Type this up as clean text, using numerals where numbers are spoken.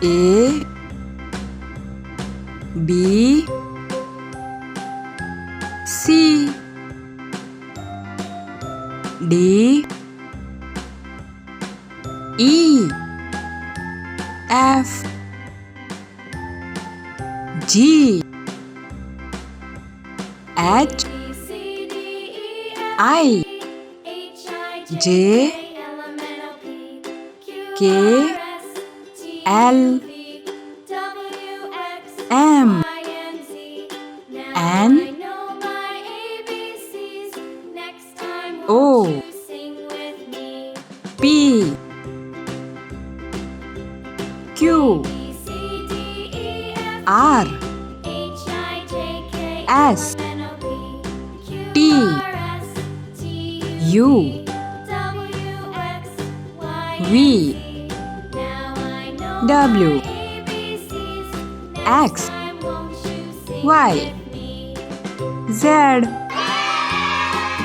A B C D E F G H I J K L M N O P Q R S T U V W X Y Z